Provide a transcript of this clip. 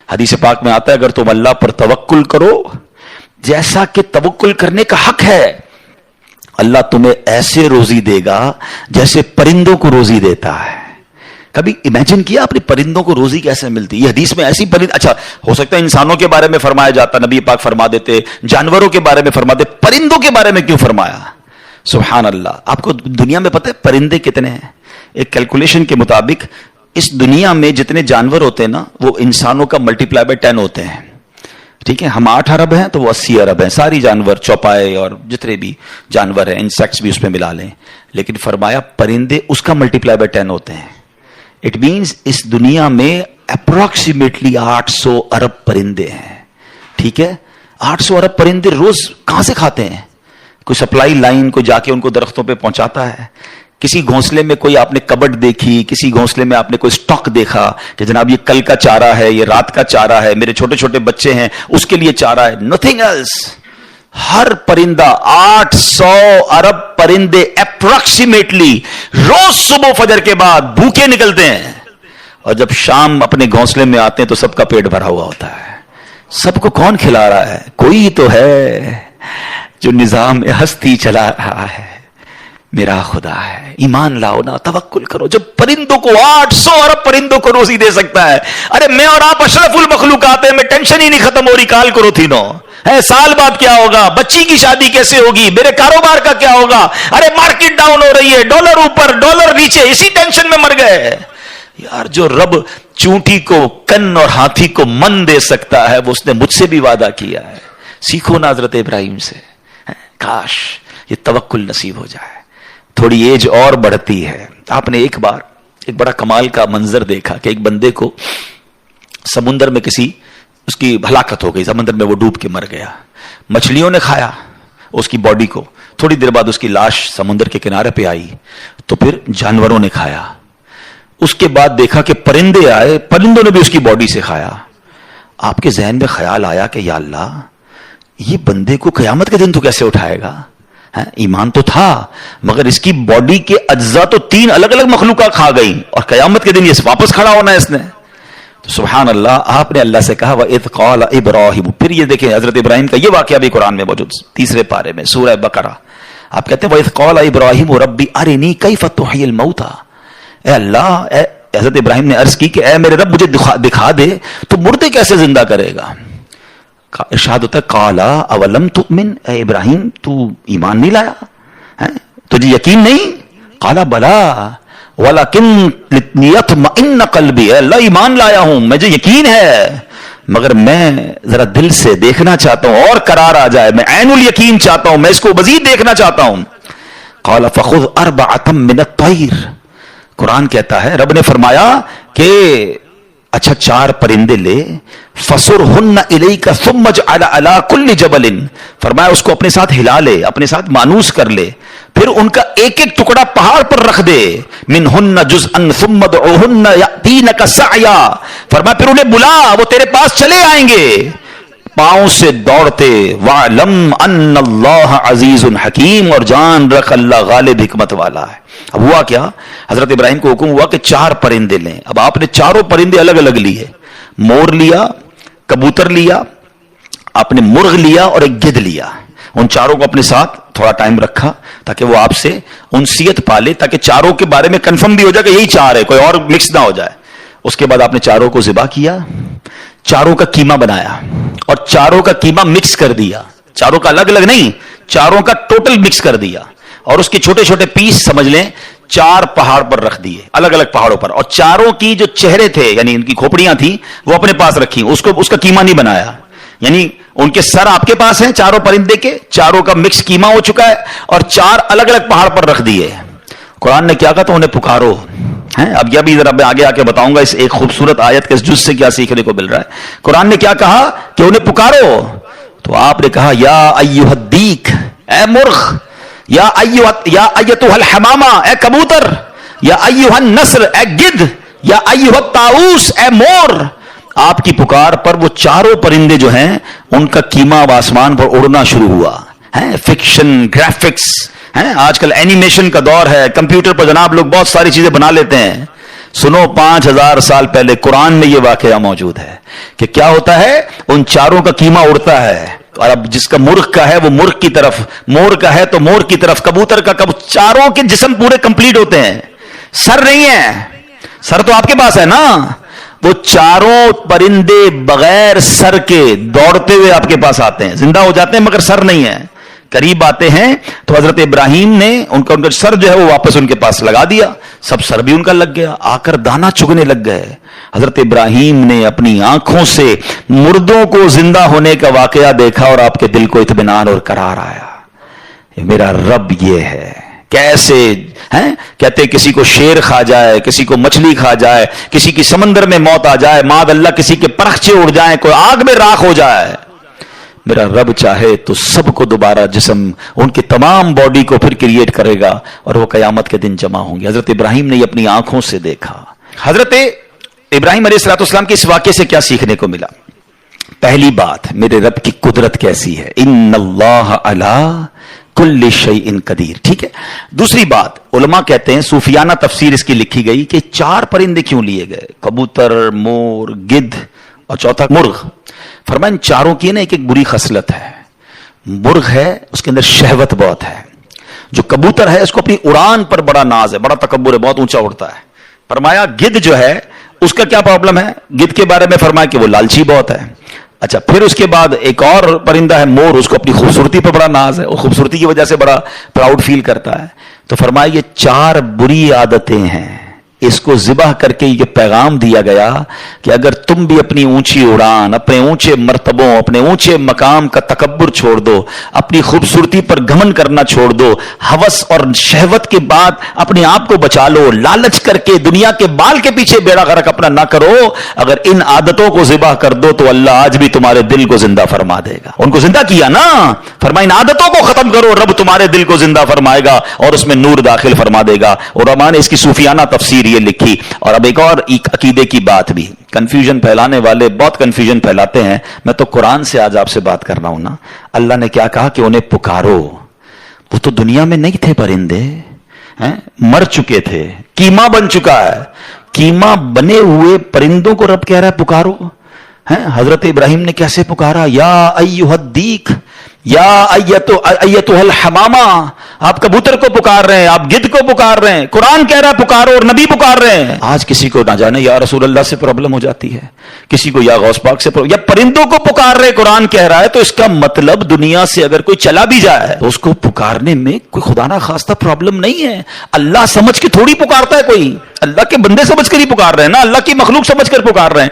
حدیث پاک میں آتا ہے اگر تم اللہ پر توکل کرو جیسا کہ توکل کرنے کا حق ہے، اللہ تمہیں ایسے روزی دے گا جیسے پرندوں کو روزی دیتا ہے۔ کبھی امیجن کیا اپنے پرندوں کو روزی کیسے ملتی؟ یہ حدیث میں ایسی اچھا ہو سکتا ہے انسانوں کے بارے میں فرمایا جاتا، نبی پاک فرما دیتے، جانوروں کے بارے میں فرما دے، پرندوں کے بارے میں کیوں فرمایا؟ سبحان اللہ۔ آپ کو دنیا میں پتہ ہے پرندے کتنے ہیں؟ ایک کیلکولیشن کے مطابق اس دنیا میں جتنے جانور ہوتے ہیں نا وہ انسانوں کا ملٹی پلائی بائی 10 ہوتے ہیں، ٹھیک ہے؟ ہم 8 ارب ہیں تو وہ 80 ارب ہیں، ساری جانور، چوپائے اور جتنے بھی جانور ہیں، انسیکٹس بھی اس میں ملا لیں، لیکن فرمایا پرندے اس کا ملٹی پلائی بائی 10 ہوتے ہیں۔ اٹ مینز اس دنیا میں اپروکسیمیٹلی 800 ارب پرندے ہیں، ٹھیک ہے؟ 800 ارب پرندے روز کہاں سے کھاتے ہیں؟ کوئی سپلائی لائن کو جا کے ان کو درختوں پہ پہنچاتا ہے؟ کسی گھونسلے میں کوئی آپ نے کبڈ دیکھی، کسی گھونسلے میں آپ نے کوئی سٹاک دیکھا کہ جناب یہ کل کا چارہ ہے، یہ رات کا چارہ ہے، میرے چھوٹے چھوٹے بچے ہیں اس کے لیے چارہ ہے؟ Nothing else. ہر پرندہ 800 ارب پرندے اپروکسیمیٹلی روز صبح فجر کے بعد بھوکے نکلتے ہیں، اور جب شام اپنے گھونسلے میں آتے ہیں تو سب کا پیٹ بھرا ہوا ہوتا ہے۔ سب کو کون کھلا رہا ہے؟ کوئی تو ہے جو نظام ہستی چلا رہا ہے، میرا خدا ہے۔ ایمان لاؤ نا، توکل کرو۔ جب پرندوں کو 800 ارب پرندوں کو روزی دے سکتا ہے، ارے میں اور آپ اشرف المخلوقات ہیں، میں ٹینشن ہی نہیں ختم ہو رہی کال کرو تھی نو ہے، سال بعد کیا ہوگا، بچی کی شادی کیسے ہوگی، میرے کاروبار کا کیا ہوگا، ارے مارکیٹ ڈاؤن ہو رہی ہے، ڈالر اوپر ڈالر نیچے، اسی ٹینشن میں مر گئے یار۔ جو رب چونٹی کو کن اور ہاتھی کو من دے سکتا ہے وہ اس نے مجھ سے بھی وعدہ کیا ہے۔ سیکھو نا حضرت ابراہیم سے، کاش یہ توکل نصیب ہو جائے۔ تھوڑی ایج اور بڑھتی ہے، آپ نے ایک بار ایک بڑا کمال کا منظر دیکھا کہ ایک بندے کو سمندر میں اس کی ہلاکت ہو گئی، سمندر میں وہ ڈوب کے مر گیا، مچھلیوں نے کھایا اس کی باڈی کو، تھوڑی دیر بعد اس کی لاش سمندر کے کنارے پہ آئی تو پھر جانوروں نے کھایا، اس کے بعد دیکھا کہ پرندے آئے، پرندوں نے بھی اس کی باڈی سے کھایا۔ آپ کے ذہن میں خیال آیا کہ یا اللہ یہ بندے کو قیامت کے دن تو کیسے اٹھائے گا؟ ایمان تو تھا مگر اس کی باڈی کے اجزاء تو 3 الگ الگ مخلوقات کھا گئی، اور قیامت کے دن یہ واپس کھڑا ہونا ہے اس نے۔ تو سبحان اللہ، آپ نے اللہ سے کہا وَإِذْ قَالَ إِبْرَاهِيمُ۔ پھر یہ دیکھیں حضرت ابراہیم کا یہ واقعہ بھی قرآن میں موجود، 3 پارے میں سورہ بقرہ۔ آپ کہتے ہیں وَإِذْ قَالَ إِبْرَاهِيمُ رَبِّ أَرِنِي كَيْفَ تُحْيِي الْمَوْتَى۔ اے اللہ، حضرت ابراہیم نے عرض کی کہ اے میرے رب مجھے دکھا دے تو مردے کیسے زندہ کرے گا؟ ارشاد ہوتا ہے قَالَ أَوَلَمْ تُؤْمِنْ، اے ابراہیم تو ایمان نہیں لایا، تجھے یقین نہیں؟ قَالَ بَلَا وَلَكِنْ لِيَطْمَئِنَّ قَلْبِي، اے اللہ ایمان لایا ہوں، مجھے یقین ہے مگر میں ذرا دل سے دیکھنا چاہتا ہوں اور قرار آ جائے، میں عین الیقین چاہتا ہوں، میں اس کو مزید دیکھنا چاہتا ہوں۔ قَالَ فَخُذْ أَرْبَعَةً مِّنَ الطَّيْرِ، قرآن کہتا ہے رب نے فرمایا کہ اچھا 4 پرندے لے، فَصُرْهُنَّ إِلَيْكَ ثُمَّ اجْعَلْ عَلَىٰ كُلِّ جَبَلٍ، فرمایا اس کو اپنے ساتھ ہلا لے، اپنے ساتھ مانوس کر لے، پھر ان کا ایک ایک ٹکڑا پہاڑ پر رکھ دے، مِنْهُنَّ جُزْءًا ثُمَّ ادْعُوهُنَّ يَأْتِينَكَ سَعْيًا، فرمایا پھر انہیں بلا، وہ تیرے پاس چلے آئیں گے پاؤں سے دوڑتے، وَاعْلَمْ أَنَّ اللَّهَ عَزِيزٌ حَكِيمٌ، اور جان رکھ اللہ غالب حکمت والا ہے۔ اب ہوا کیا، حضرت ابراہیم کو حکم ہوا کہ 4 پرندے لیں۔ اب آپ نے 4 پرندے الگ الگ لیے، مور لیا، کبوتر لیا، آپ نے مرغ لیا اور ایک گدھ لیا۔ ان 4 کو اپنے ساتھ تھوڑا ٹائم رکھا تاکہ وہ آپ سے انسیت پالے، تاکہ 4 کے بارے میں کنفرم بھی ہو جائے کہ یہی 4 ہے، کوئی اور مکس نہ ہو جائے۔ اس کے بعد آپ نے 4 کو ذبح کیا، 4 کا قیمہ بنایا اور 4 کا قیمہ مکس کر دیا، 4 کا الگ الگ نہیں، 4 کا ٹوٹل مکس کر دیا، اور اس کے چھوٹے چھوٹے پیس سمجھ لیں 4 پہاڑ پر رکھ دیے، الگ الگ پہاڑوں پر، اور 4 کی جو چہرے تھے یعنی ان کی کھوپڑیاں تھیں وہ اپنے پاس رکھی، اس کا قیمہ نہیں بنایا، یعنی ان کے سر آپ کے پاس ہیں 4 پرندے کے، 4 کا مکس قیمہ ہو چکا ہے، اور 4 الگ الگ پہاڑ پر رکھ دیے۔ قرآن نے کیا کہا تو انہیں پکارو ہیں۔ اب یہ بھی ذرا میں آگے آ کے بتاؤں گا اس ایک خوبصورت آیت کے اس جز سے کیا سیکھنے کو مل رہا ہے۔ قرآن نے کیا کہا کہ انہیں پکارو، تو آپ نے کہا یا ایھا الدیک، اے مرغ، یا ایتھا الحمامہ، اے کبوتر، یا ایھا النسر، اے گدھ، یا ایھا الطاؤس، اے مور۔ آپ کی پکار پر وہ 4 پرندے جو ہیں ان کا قیمہ اب آسمان پر اڑنا شروع ہوا ہے۔ فکشن، گرافکس، آج کل اینیمیشن کا دور ہے، کمپیوٹر پر جناب لوگ بہت ساری چیزیں بنا لیتے ہیں، سنو 5000 سال پہلے قرآن میں یہ واقعہ موجود ہے کہ کیا ہوتا ہے، ان چاروں کا کیما اڑتا ہے، اور اب جس کا مرغ کا ہے وہ مرغ کی طرف، مور کا ہے تو مور کی طرف، کبوتر کا چاروں کے جسم پورے کمپلیٹ ہوتے ہیں، سر نہیں ہے، سر تو آپ کے پاس ہے نا، وہ چاروں پرندے بغیر سر کے دوڑتے ہوئے آپ کے پاس آتے ہیں، زندہ ہو جاتے ہیں مگر سر نہیں ہے، قریب آتے ہیں تو حضرت ابراہیم نے ان کا سر جو ہے وہ واپس ان کے پاس لگا دیا، سب سر بھی ان کا لگ گیا، آ کر دانا چگنے لگ گئے۔ حضرت ابراہیم نے اپنی آنکھوں سے مردوں کو زندہ ہونے کا واقعہ دیکھا اور آپ کے دل کو اطمینان اور قرار آیا، میرا رب یہ ہے۔ کیسے ہیں کہتے کسی کو شیر کھا جائے، کسی کو مچھلی کھا جائے، کسی کی سمندر میں موت آ جائے، معاذ اللہ کسی کے پرخچے اڑ جائیں، کوئی آگ میں راکھ ہو جائے، میرا رب چاہے تو سب کو دوبارہ جسم، ان کی تمام باڈی کو پھر کریٹ کرے گا اور وہ قیامت کے دن جمع ہوں گے۔ حضرت ابراہیم نے یہ اپنی آنکھوں سے دیکھا۔ حضرت ابراہیم علیہ الصلوۃ والسلام کے اس واقعے سے کیا سیکھنے کو ملا؟ پہلی بات، میرے رب کی قدرت کیسی ہے، ان اللہ علی کل شیء قدیر، ٹھیک ہے۔ دوسری بات، علماء کہتے ہیں، صوفیانہ تفسیر اس کی لکھی گئی کہ 4 پرندے کیوں لیے گئے، کبوتر، مور، گدھ اور چوتھا مرغ۔ فرمایا ان چاروں کی نا ایک ایک بری خصلت ہے۔ مرغ ہے اس کے اندر شہوت بہت ہے، جو کبوتر ہے اس کو اپنی اڑان پر بڑا ناز ہے، بڑا تکبر ہے، بہت اونچا اڑتا ہے۔ فرمایا گدھ جو ہے اس کا کیا پرابلم ہے، گدھ کے بارے میں فرمایا کہ وہ لالچی بہت ہے۔ اچھا، پھر اس کے بعد ایک اور پرندہ ہے مور، اس کو اپنی خوبصورتی پر بڑا ناز ہے، اور خوبصورتی کی وجہ سے بڑا پراؤڈ فیل کرتا ہے۔ تو فرمایا یہ 4 بری عادتیں ہیں، اس کو ذبح کر کے یہ پیغام دیا گیا کہ اگر تم بھی اپنی اونچی اڑان، اپنے اونچے مرتبوں، اپنے اونچے مقام کا تکبر چھوڑ دو، اپنی خوبصورتی پر گھمن کرنا چھوڑ دو، ہوس اور شہوت کے بعد اپنے آپ کو بچا لو، لالچ کر کے دنیا کے بال کے پیچھے بیڑا غرق اپنا نہ کرو، اگر ان عادتوں کو ذبح کر دو تو اللہ آج بھی تمہارے دل کو زندہ فرما دے گا۔ ان کو زندہ کیا نا، فرمایا ان عادتوں کو ختم کرو، رب تمہارے دل کو زندہ فرمائے گا اور اس میں نور داخل فرما دے گا۔ اور علماء نے اس کی صوفیانہ تفسیر یہ لکھی۔ اور اب ایک اور عقیدے کی بات بھی، کنفیوژن پھیلانے والے بہت کنفیوژن پھیلاتے ہیں، میں تو قرآن سے آج آپ سے بات کر رہا ہوں نا۔ اللہ نے کیا کہا کہ انہیں پکارو، وہ تو دنیا میں نہیں تھے پرندے، مر چکے تھے، کیما بن چکا ہے، کیما بنے ہوئے پرندوں کو رب کہہ رہا ہے پکارو۔ حضرت ابراہیم نے کیسے پکارا، یا ایھا الدیک، یا ایتھا الحمامہ، آپ کبوتر کو پکار رہے ہیں، آپ گدھ کو پکار رہے ہیں، قرآن کہہ رہا ہے پکارو اور نبی پکار رہے ہیں۔ آج کسی کو نہ جانے یا رسول اللہ سے پرابلم ہو جاتی ہے، کسی کو یا غوث پاک سے یا پرندوں کو پکار رہے، قرآن کہہ رہا ہے، تو اس کا مطلب دنیا سے اگر کوئی چلا بھی جائے تو اس کو پکارنے میں کوئی خدا نہ خواستہ پرابلم نہیں ہے۔ اللہ سمجھ کے تھوڑی پکارتا ہے کوئی، اللہ کے بندے سمجھ کر ہی پکار رہے ہیں نا، اللہ کی مخلوق سمجھ کر پکار رہے ہیں۔